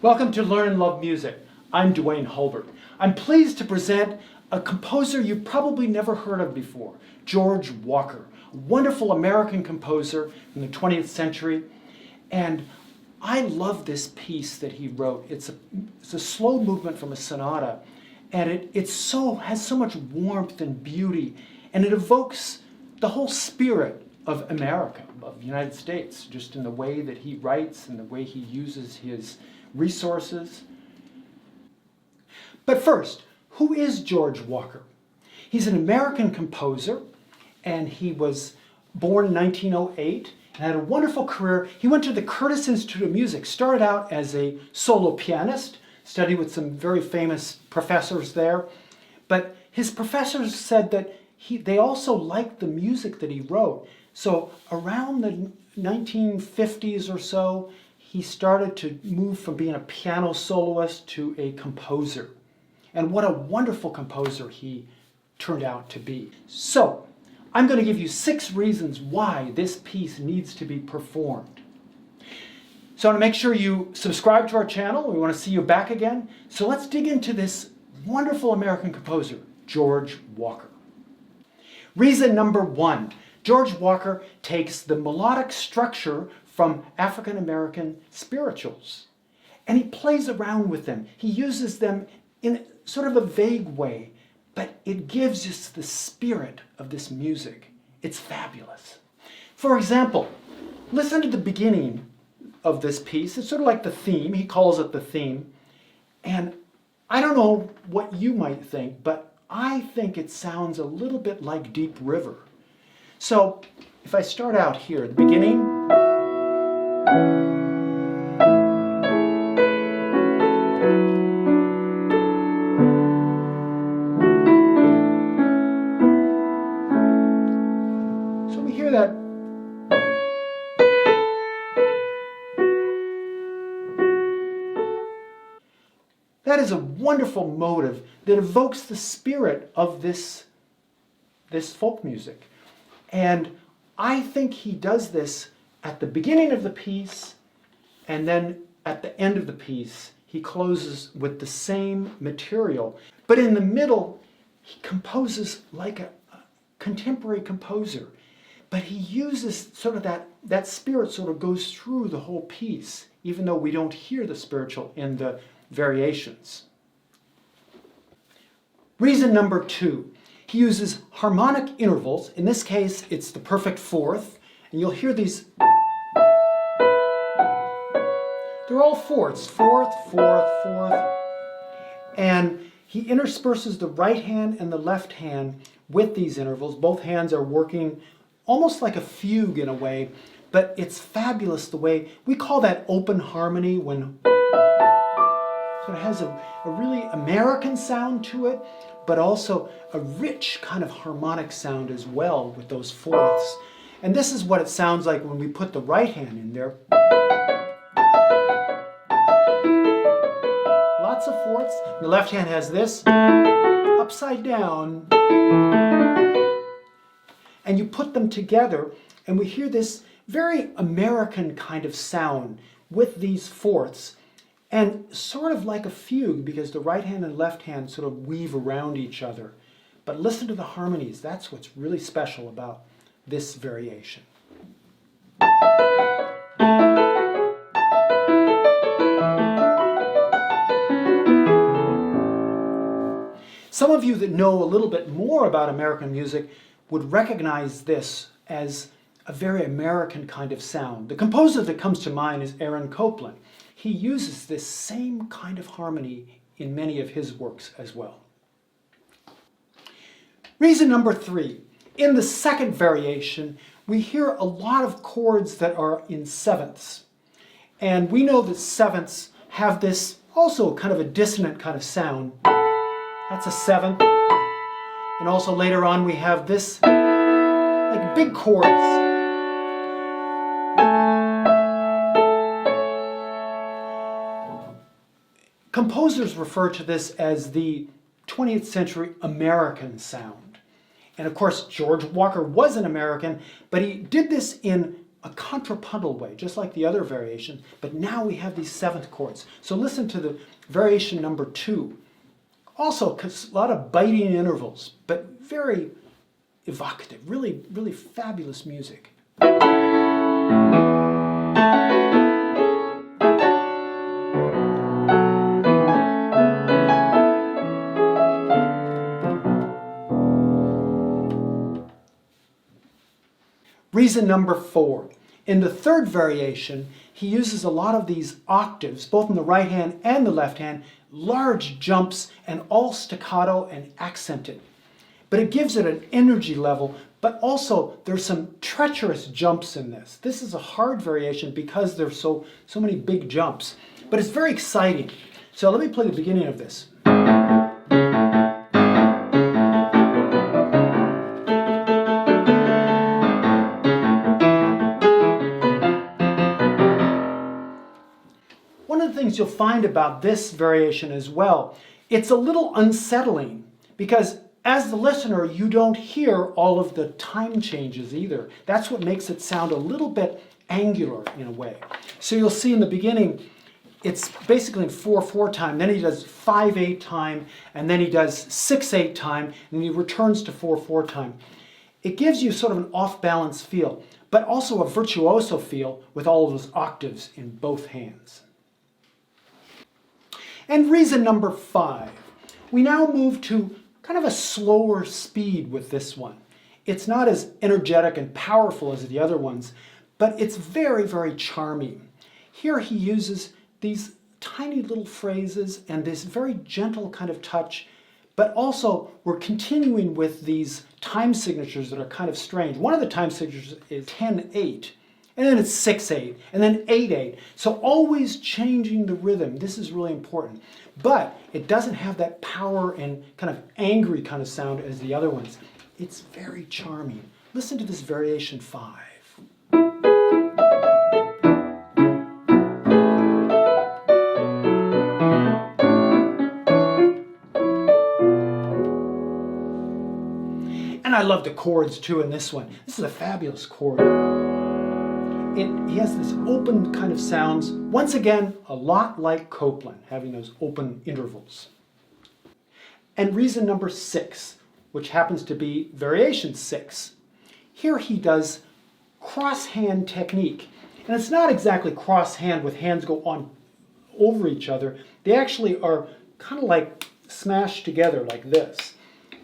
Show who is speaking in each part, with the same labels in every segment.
Speaker 1: Welcome to Learn and Love Music. I'm Duane Hulbert. I'm pleased to present a composer you've probably never heard of before, George Walker, a wonderful American composer in the 20th century. And I love this piece that he wrote. It's a slow movement from a sonata, and it has so much warmth and beauty, and it evokes the whole spirit of America, of the United States, just in the way that he writes and the way he uses his resources. But first, who is George Walker? He's an American composer, and he was born in 1908 and had a wonderful career. He went to the Curtis Institute of Music, started out as a solo pianist, studied with some very famous professors there, but his professors said that they also liked the music that he wrote. So around the 1950s or so, he started to move from being a piano soloist to a composer. And what a wonderful composer he turned out to be. So, I'm going to give you 6 reasons why this piece needs to be performed. So I want to make sure you subscribe to our channel. We want to see you back again. So let's dig into this wonderful American composer, George Walker. Reason number 1. George Walker takes the melodic structure from African American spirituals, and he plays around with them. He uses them in sort of a vague way, but it gives us the spirit of this music. It's fabulous. For example, listen to the beginning of this piece. It's sort of like the theme. He calls it the theme. And I don't know what you might think, but I think it sounds a little bit like Deep River. So if I start out here, the beginning. So we hear that. That is a wonderful motive that evokes the spirit of this folk music. And I think he does this at the beginning of the piece, and then at the end of the piece, he closes with the same material. But in the middle, he composes like a contemporary composer. But he uses sort of that spirit sort of goes through the whole piece, even though we don't hear the spiritual in the variations. Reason number 2. He uses harmonic intervals. In this case, it's the perfect fourth. And you'll hear these. They're all fourths. Fourth, fourth, fourth. And he intersperses the right hand and the left hand with these intervals. Both hands are working almost like a fugue in a way. But it's fabulous the way, we call that open harmony when. So it has a really American sound to it, but also a rich kind of harmonic sound as well with those fourths. And this is what it sounds like when we put the right hand in there. Lots of fourths. The left hand has this upside down. And you put them together and we hear this very American kind of sound with these fourths. And sort of like a fugue, because the right hand and left hand sort of weave around each other. But listen to the harmonies. That's what's really special about this variation. Some of you that know a little bit more about American music would recognize this as a very American kind of sound. The composer that comes to mind is Aaron Copland. He uses this same kind of harmony in many of his works as well. Reason number 3. In the second variation, we hear a lot of chords that are in sevenths. And we know that sevenths have this also kind of a dissonant kind of sound. That's a seventh. And also later on we have this, like big chords. Composers refer to this as the 20th century American sound. And of course, George Walker was an American, but he did this in a contrapuntal way, just like the other variation, but now we have these seventh chords. So listen to the variation number 2. Also, a lot of biting intervals, but very evocative, really, really fabulous music. Reason number 4. In the third variation, he uses a lot of these octaves, both in the right hand and the left hand, large jumps and all staccato and accented. But it gives it an energy level, but also there's some treacherous jumps in this. This is a hard variation because there's so many big jumps, but it's very exciting. So let me play the beginning of this. One of the things you'll find about this variation as well, it's a little unsettling because as the listener, you don't hear all of the time changes either. That's what makes it sound a little bit angular in a way. So you'll see in the beginning, it's basically in 4/4 time, then he does 5/8 time, and then he does 6/8 time, and then he returns to 4/4 time. It gives you sort of an off-balance feel, but also a virtuoso feel with all of those octaves in both hands. And reason number 5, we now move to kind of a slower speed with this one. It's not as energetic and powerful as the other ones, but it's very, very charming. Here he uses these tiny little phrases and this very gentle kind of touch, but also we're continuing with these time signatures that are kind of strange. One of the time signatures is 10/8, and then it's 6/8, and then 8/8. So always changing the rhythm. This is really important. But it doesn't have that power and kind of angry kind of sound as the other ones. It's very charming. Listen to this variation 5. And I love the chords too in this one. This is a fabulous chord. He has this open kind of sounds. Once again, a lot like Copland, having those open intervals. And reason number 6, which happens to be variation 6. Here he does cross-hand technique. And it's not exactly cross-hand with hands go on over each other. They actually are kind of like smashed together like this.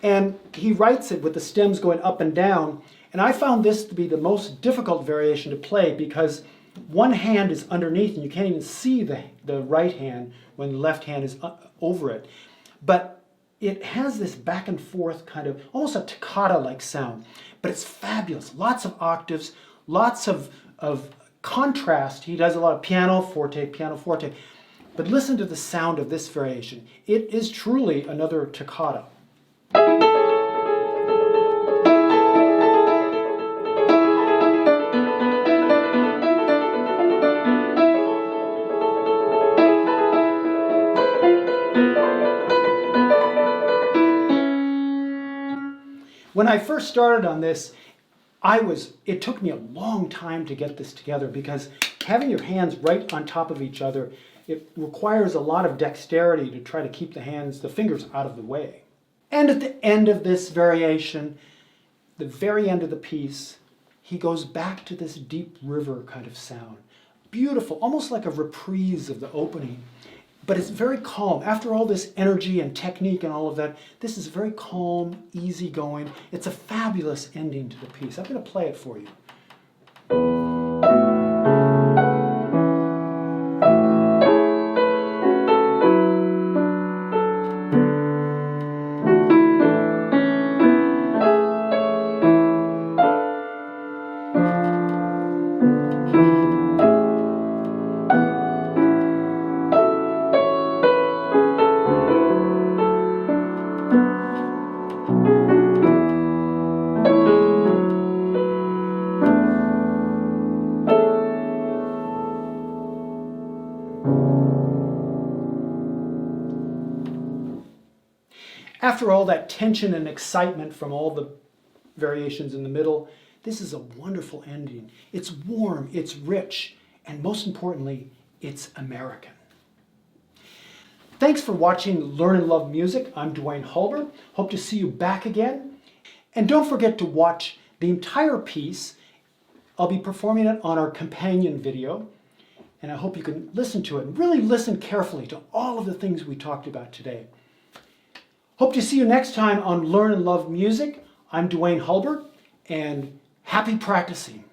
Speaker 1: And he writes it with the stems going up and down. And I found this to be the most difficult variation to play because one hand is underneath and you can't even see the right hand when the left hand is over it. But it has this back and forth kind of, almost a toccata-like sound. But it's fabulous. Lots of octaves, lots of contrast. He does a lot of piano, forte, piano, forte. But listen to the sound of this variation. It is truly another toccata. When I first started on this, it took me a long time to get this together because having your hands right on top of each other, it requires a lot of dexterity to try to keep the fingers out of the way. And at the end of this variation, the very end of the piece, he goes back to this deep river kind of sound. Beautiful, almost like a reprise of the opening. But it's very calm. After all this energy and technique and all of that, this is very calm, easygoing. It's a fabulous ending to the piece. I'm going to play it for you. After all that tension and excitement from all the variations in the middle, This is a wonderful ending. It's warm, it's rich, and most importantly, it's American. Thanks for watching Learn and Love Music. I'm Duane Hulbert. Hope to see you back again. And don't forget to watch the entire piece. I'll be performing it on our companion video, and I hope you can listen to it and really listen carefully to all of the things we talked about today. Hope to see you next time on Learn and Love Music. I'm Duane Hulbert, and happy practicing.